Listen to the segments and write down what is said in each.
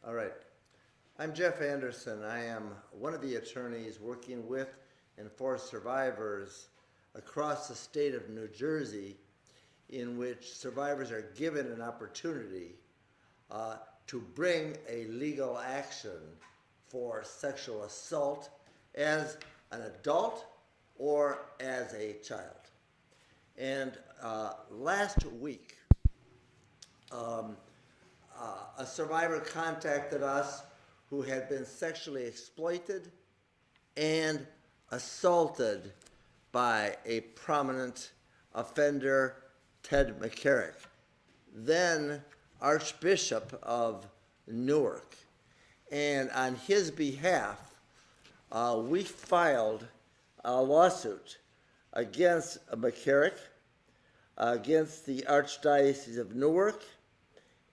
All right. I'm Jeff Anderson. I am one of the attorneys working with and for survivors across the state of New Jersey, in which survivors are given an opportunity to bring a legal action for sexual assault as an adult or as a child. And last week, a survivor contacted us who had been sexually exploited and assaulted by a prominent offender, Ted McCarrick, then Archbishop of Newark. And on his behalf, we filed a lawsuit against McCarrick, against the Archdiocese of Newark,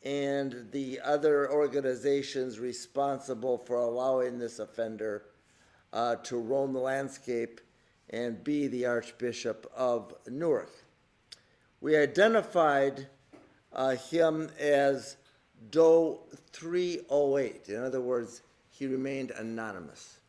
and the other organizations responsible for allowing this offender to roam the landscape and be the Archbishop of Newark. We identified him as Doe 308. In other words, he remained anonymous.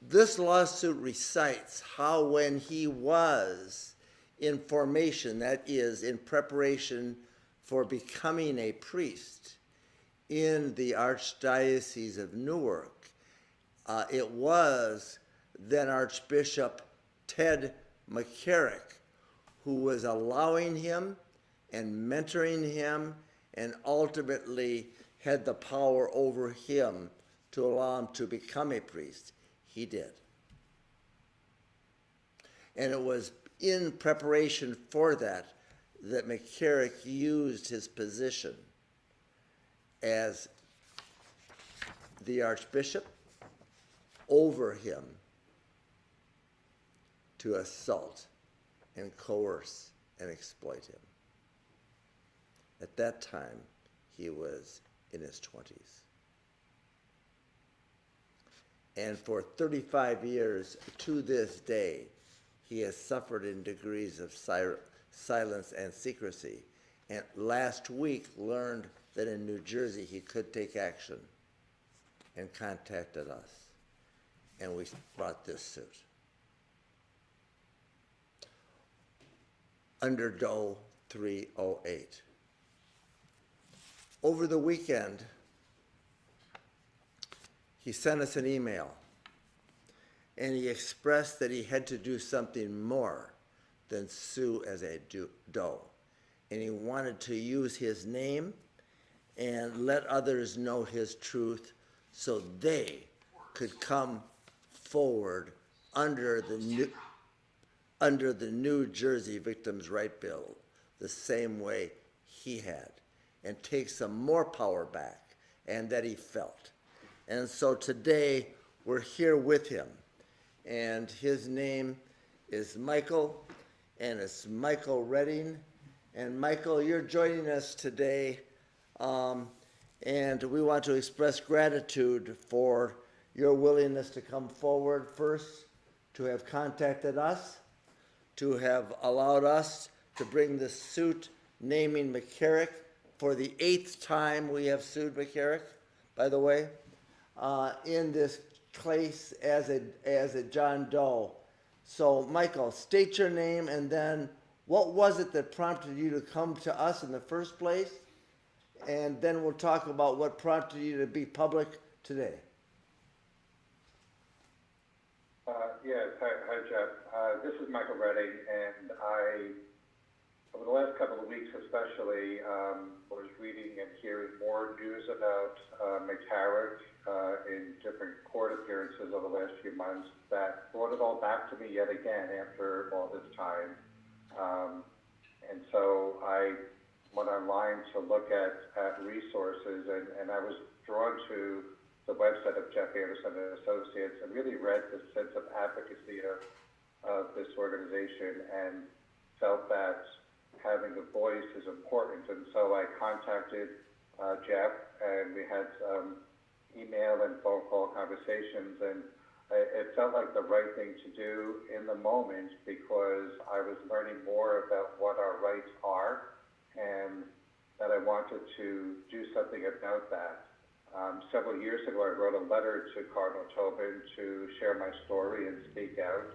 This lawsuit recites how when he was in formation, that is, in preparation for becoming a priest in the Archdiocese of Newark, it was then Archbishop Ted McCarrick who was allowing him and mentoring him and ultimately had the power over him to allow him to become a priest. He did. And it was in preparation for that McCarrick used his position as the Archbishop over him to assault and coerce and exploit him. At that time, he was in his 20s. And for 35 years to this day, he has suffered in degrees of silence and secrecy. And last week learned that in New Jersey he could take action and contacted us. And we brought this suit. Under Doe 308. Over the weekend, he sent us an email, and he expressed that he had to do something more than sue as a Doe. And he wanted to use his name and let others know his truth so they could come forward under the New Jersey Victims' Right Bill the same way he had, and take some more power back, and that he felt. And so today we're here with him, and his name is Michael, and it's Michael Redding. And Michael, you're joining us today, and we want to express gratitude for your willingness to come forward first, to have contacted us, to have allowed us to bring this suit naming McCarrick. For the 8th time we have sued McCarrick, by the way, in this case as a John Doe. So, Michael, state your name, and then what was it that prompted you to come to us in the first place? And then we'll talk about what prompted you to be public today. Yes, hi Jeff. This is Michael Redding, and I, over the last couple of weeks especially, was reading and hearing more news about McCarrick in different court appearances over the last few months that brought it all back to me yet again after all this time. And so I went online to look at resources, and I was drawn to the website of Jeff Anderson and Associates, and really read the sense of advocacy of this organization, and felt that having a voice is important. And so I contacted Jeff, and we had some email and phone call conversations, and it felt like the right thing to do in the moment, because I was learning more about what our rights are, and that I wanted to do something about that. Several years ago, I wrote a letter to Cardinal Tobin to share my story and speak out.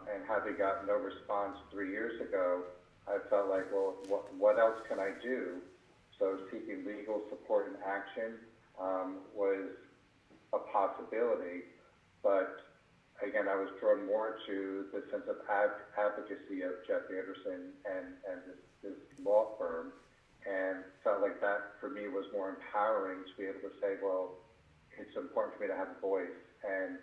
And having gotten no response 3 years ago, I felt like, well, what else can I do? So seeking legal support and action was a possibility. But again, I was drawn more to the sense of advocacy of Jeff Anderson and this law firm, and felt like that for me was more empowering to be able to say, well, it's important for me to have a voice, and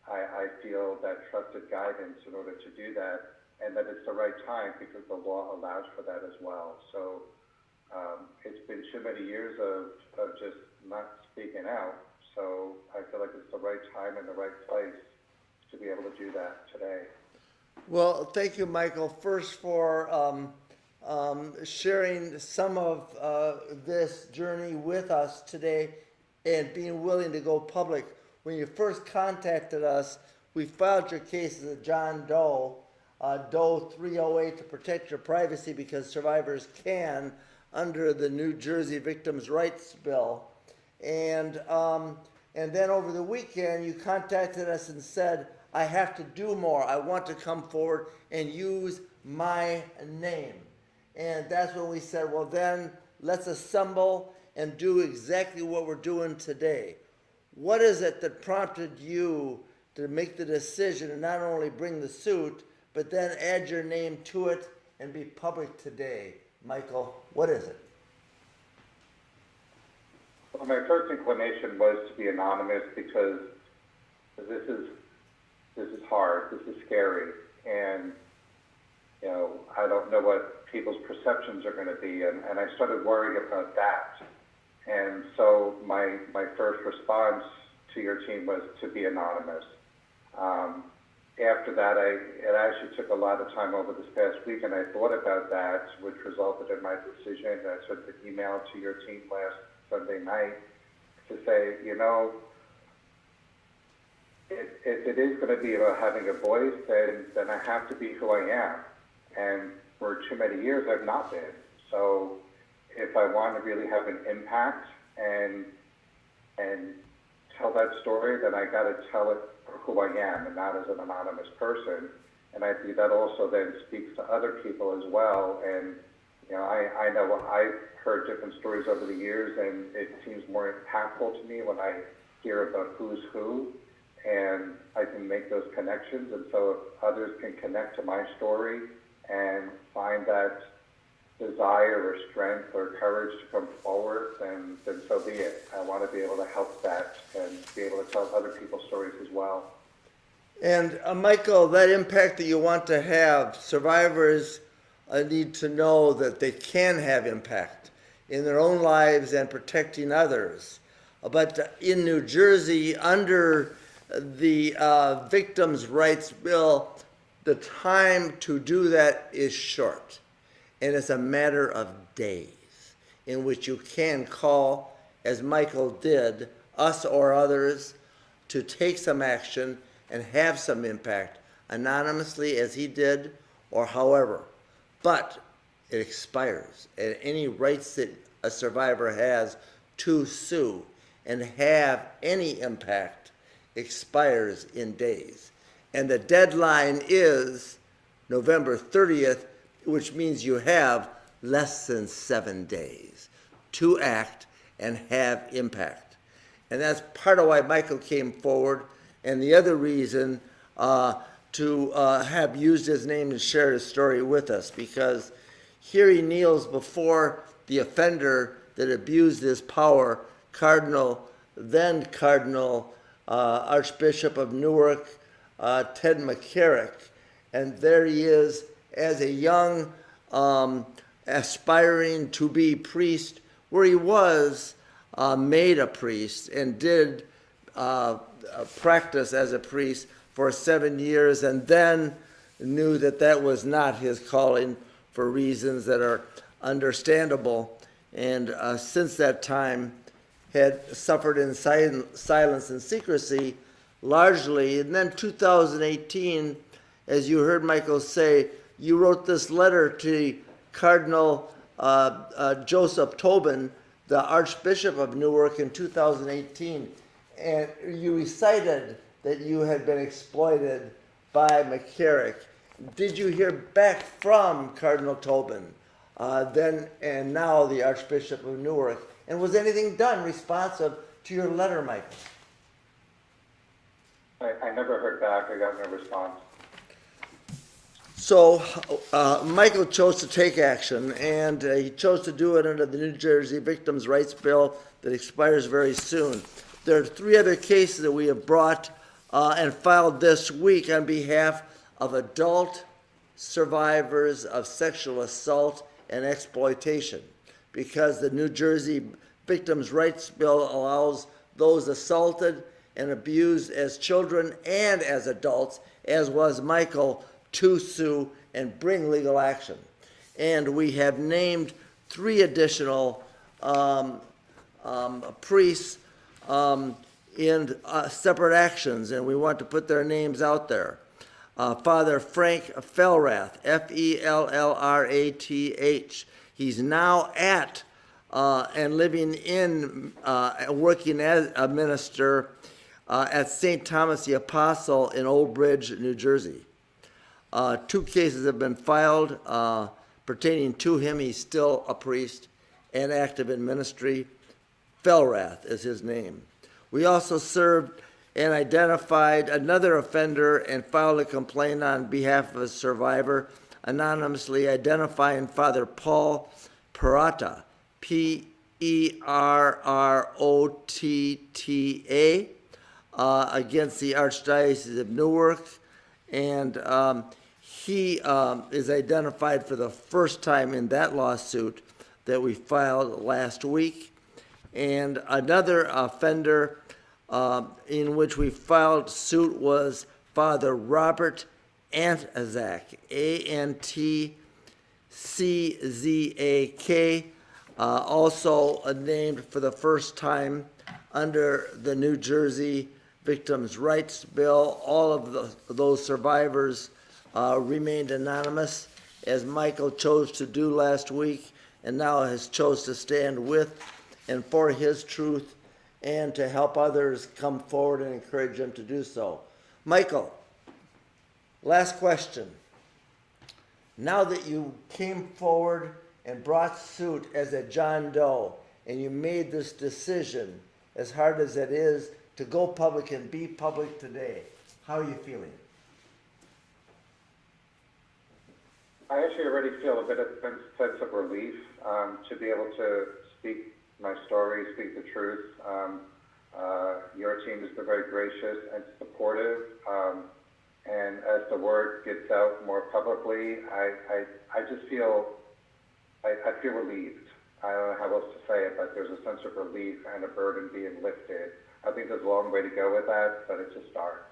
I feel that trusted guidance in order to do that, and that it's the right time because the law allows for that as well. So it's been too many years of just not speaking out, so I feel like it's the right time and the right place to be able to do that today. Well, thank you, Michael, first for sharing some of this journey with us today and being willing to go public. When you first contacted us, we filed your case as a John Doe, Doe 308, to protect your privacy because survivors can under the New Jersey Victims' Rights Bill. And then over the weekend, you contacted us and said, I have to do more. I want to come forward and use my name. And that's when we said, well, then let's assemble and do exactly what we're doing today. What is it that prompted you to make the decision to not only bring the suit, but then add your name to it and be public today? Michael, what is it? Well, my first inclination was to be anonymous because this is hard, this is scary, and I don't know what people's perceptions are going to be, and I started worrying about that. And so my first response to your team was to be anonymous. After that, it actually took a lot of time over this past week, and I thought about that, which resulted in my decision. I sent an email to your team last Sunday night to say, if it is going to be about having a voice, then I have to be who I am. And for too many years, I've not been. So if I want to really have an impact and tell that story, then I got to tell it for who I am and not as an anonymous person. And I think that also then speaks to other people as well. And I know I've heard different stories over the years, and it seems more impactful to me when I hear about who's who, and I can make those connections. And so if others can connect to my story and find that desire or strength or courage to come forward, then so be it. I want to be able to help that and be able to tell other people's stories as well. And Michael, that impact that you want to have, survivors need to know that they can have impact in their own lives and protecting others. But in New Jersey, under the Victims' Rights Bill, the time to do that is short. And it's a matter of days in which you can call, as Michael did, us or others, to take some action and have some impact, anonymously as he did, or however. But it expires, and any rights that a survivor has to sue and have any impact expires in days. And the deadline is November 30th, which means you have less than 7 days to act and have impact. And that's part of why Michael came forward, and the other reason to have used his name and shared his story with us, because here he kneels before the offender that abused his power, then Cardinal Archbishop of Newark, Ted McCarrick, and there he is as a young aspiring to be priest, where he was made a priest and did practice as a priest for 7 years, and then knew that that was not his calling for reasons that are understandable, and since that time had suffered in silence and secrecy largely. And then 2018, as you heard Michael say, you wrote this letter to Cardinal Joseph Tobin, the Archbishop of Newark, in 2018, and you recited that you had been exploited by McCarrick. Did you hear back from Cardinal Tobin, then and now the Archbishop of Newark? And was anything done responsive to your letter, Michael? I never heard back. I got no response. So Michael chose to take action, and he chose to do it under the New Jersey Victims' Rights Bill that expires very soon. There are 3 other cases that we have brought and filed this week on behalf of adult survivors of sexual assault and exploitation, because the New Jersey Victims' Rights Bill allows those assaulted and abused as children and as adults, as was Michael, to sue and bring legal action. And we have named 3 additional priests in separate actions, and we want to put their names out there. Father Frank Fellrath, Fellrath. He's now at and living in, working as a minister at St. Thomas the Apostle in Old Bridge, New Jersey. 2 cases have been filed pertaining to him. He's still a priest and active in ministry. Fellrath is his name. We also served and identified another offender and filed a complaint on behalf of a survivor, anonymously identifying Father Paul Perrotta, Perrotta, against the Archdiocese of Newark. And he is identified for the first time in that lawsuit that we filed last week. And another offender in which we filed suit was Father Robert Antzak, Antzak, also named for the first time under the New Jersey Victims' Rights Bill. All of those survivors remained anonymous, as Michael chose to do last week, and now has chose to stand with and for his truth and to help others come forward and encourage them to do so. Michael, last question. Now that you came forward and brought suit as a John Doe, and you made this decision, as hard as it is, to go public and be public today, how are you feeling? I actually already feel a bit of sense of relief to be able to speak my story, speak the truth. Your team has been very gracious and supportive, and as the word gets out more publicly, I just feel, I feel relieved. I don't know how else to say it, but there's a sense of relief and a burden being lifted. I think there's a long way to go with that, but it's a start.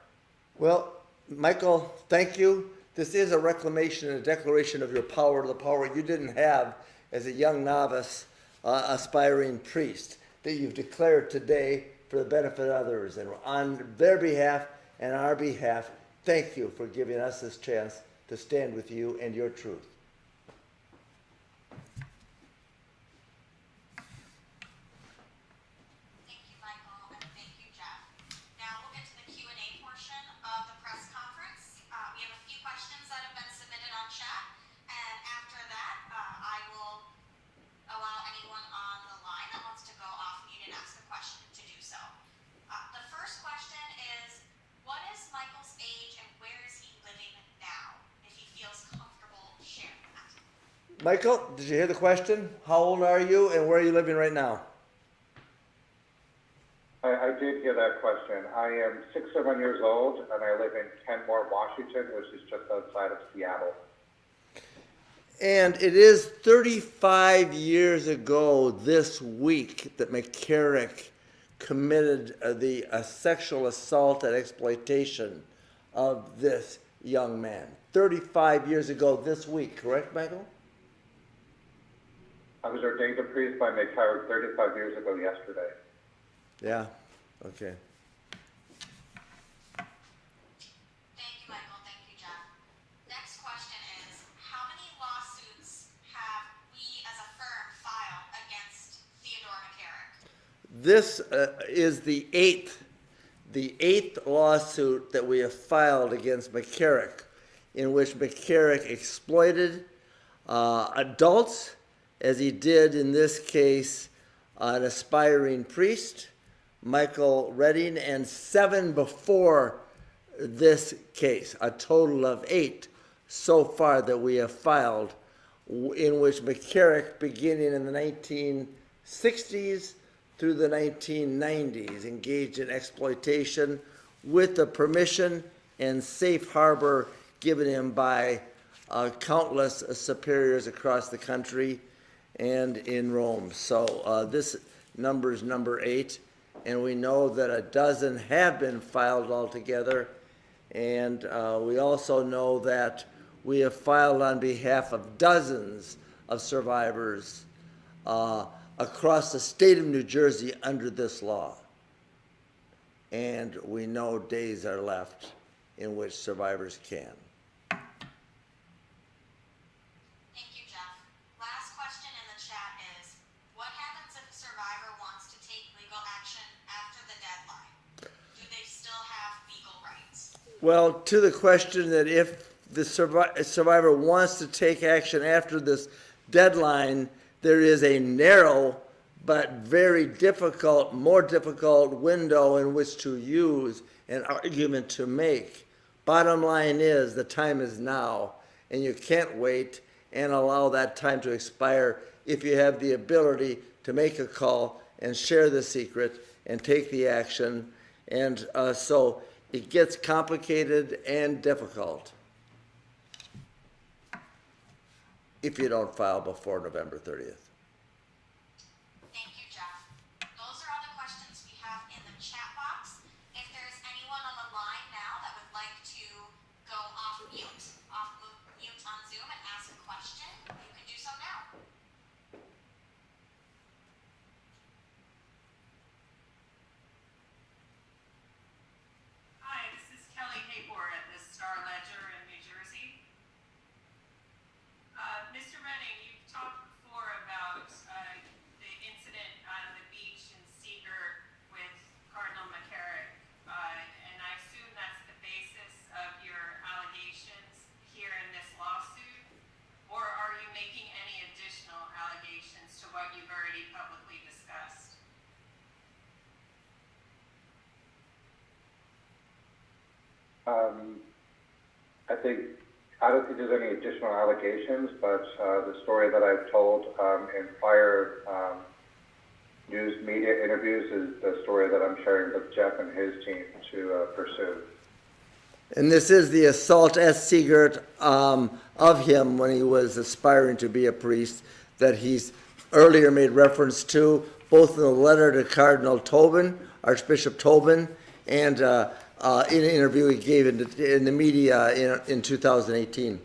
Well, Michael, thank you. This is a reclamation and a declaration of your power, the power you didn't have as a young novice, aspiring priest, that you've declared today for the benefit of others. And on their behalf and our behalf, thank you for giving us this chance to stand with you and your truth. Thank you, Michael, and thank you, Jeff. Now we'll get to the Q&A portion of the press conference. We have a few questions that have been submitted on chat, and after that, I will allow anyone on the line that wants to go off mute and ask a question to do so. The first question is, what is Michael's age and where is he living now, if he feels comfortable sharing that? Michael, did you hear the question? How old are you and where are you living right now? I did hear that question. I am 61 years old, and I live in Kenmore, Washington, which is just outside of Seattle. And it is 35 years ago this week that McCarrick committed the sexual assault and exploitation of this young man. 35 years ago this week, correct, Michael? I was ordained a priest by McCarrick 35 years ago yesterday. Yeah, okay. Thank you, Michael. Thank you, Jeff. Next question is, how many lawsuits have we as a This is the eighth lawsuit that we have filed against McCarrick, in which McCarrick exploited adults, as he did in this case an aspiring priest, Michael Redding, and 7 before this case, a total of 8 so far that we have filed, in which McCarrick, beginning in the 1960s through the 1990s, engaged in exploitation with the permission and safe harbor given him by countless superiors across the country and in Rome. So this number is number 8, and we know that a dozen have been filed altogether, and we also know that we have filed on behalf of dozens of survivors across the state of New Jersey under this law. And we know days are left in which survivors can. Thank you, Jeff. Last question in the chat is, what happens if a survivor wants to take legal action after the deadline? Do they still have legal rights? Well, to the question that if the survivor wants to take action after this deadline, there is a narrow but very difficult, more difficult window in which to use an argument to make. Bottom line is, the time is now, and you can't wait and allow that time to expire if you have the ability to make a call and share the secret and take the action. And so it gets complicated and difficult if you don't file before November 30th. Thank you, Jeff. Those are all the questions we have in the chat box. If there's anyone on the line now that would like to go off mute on Zoom and ask a question, you can do so now. Hi, this is Kelly Hayport at the Star Ledger in New Jersey. Mr. Redding, you've talked before about the incident on the beach in Seagirt with Cardinal McCarrick, and I assume that's the basis of your allegations here in this lawsuit, or are you making any additional allegations to what you've already publicly discussed? I don't think there's any additional allegations, but the story that I've told in prior news media interviews is the story that I'm sharing with Jeff and his team to pursue. And this is the assault at Seagirt of him when he was aspiring to be a priest that he's earlier made reference to, both in the letter to Cardinal Tobin, Archbishop Tobin, and in an interview he gave in the media in 2018.